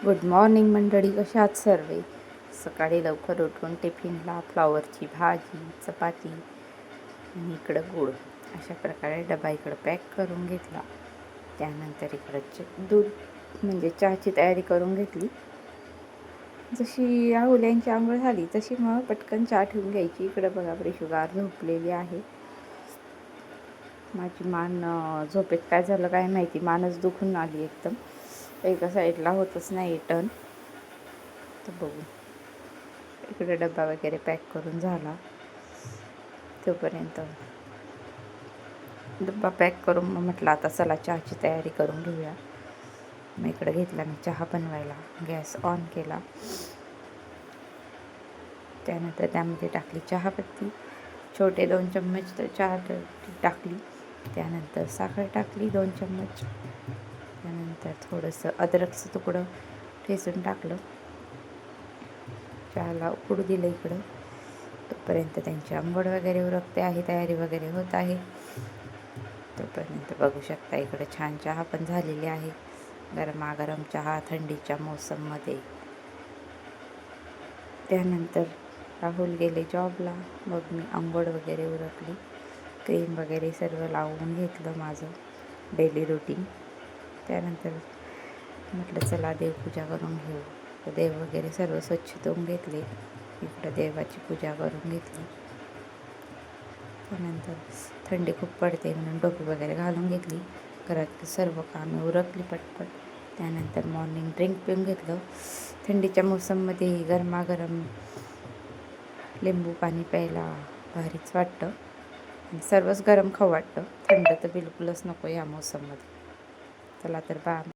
Good morning मंडळी, कशा आहात सर्वे. सकाळी लवकर उठून टिफिनला फ्लॉवरची भाजी, चपाती आणि इकडं गूळ अशा प्रकारे डबा इकडं पॅक करून घेतला. त्यानंतर इकडं दूध म्हणजे चहाची तयारी करून घेतली. जशी राहुल यांची आंघोळ झाली तशी मग पटकन चहा ठेवून घ्यायची. इकडं बघा शुगार झोपलेली आहे. माझी मान झोपेत काय झालं काय माहिती, मानच दुखून आली एकदम. एका साईडला होतच नाही टर्न. तर बघू, इकडे डबा वगैरे पॅक करून झाला. तोपर्यंत डब्बा पॅक करून मग म्हटलं आता चला चहाची तयारी करून घेऊया. मग इकडे घेतला मी चहा बनवायला. गॅस ऑन केला. त्यानंतर त्यामध्ये टाकली चहापत्ती, छोटे 2 चम्मच चहा टाकली. त्यानंतर साखर टाकली 2 चम्मच. त्यानंतर थोडंसं अद्रकचं तुकडं ठेचून टाकलं. चहाला उकळू दिलं इकडं. तोपर्यंत त्यांची आंघोळ वगैरे उरकते आहे, तयारी वगैरे होत आहे. तोपर्यंत बघू शकता इकडे छान चहा पण झालेली आहे. गरमागरम चहा थंडीच्या मोसममध्ये. त्यानंतर राहुल गेले जॉबला. मग मी आंघोळ वगैरे उरकली, क्रीम वगैरे सर्व लावून घेतलं माझं डेली रुटीन. त्यानंतर म्हटलं चला देवपूजा करून घेऊ. तर देव वगैरे सर्व स्वच्छ धुवून घेतले. इकडं देवाची पूजा करून घेतली. त्यानंतर थंडी खूप पडते म्हणून टोपी वगैरे घालून घेतली. घरातली सर्व कामे उरकली पटपट. त्यानंतर मॉर्निंग ड्रिंक पिऊन घेतलं. थंडीच्या मोसममध्ये गरमागरम लिंबू पाणी प्यायला भारीच वाटतं. सर्वच गरम खाऊ वाटतं. थंड तर बिलकुलच नको या मोसममध्ये. चला तर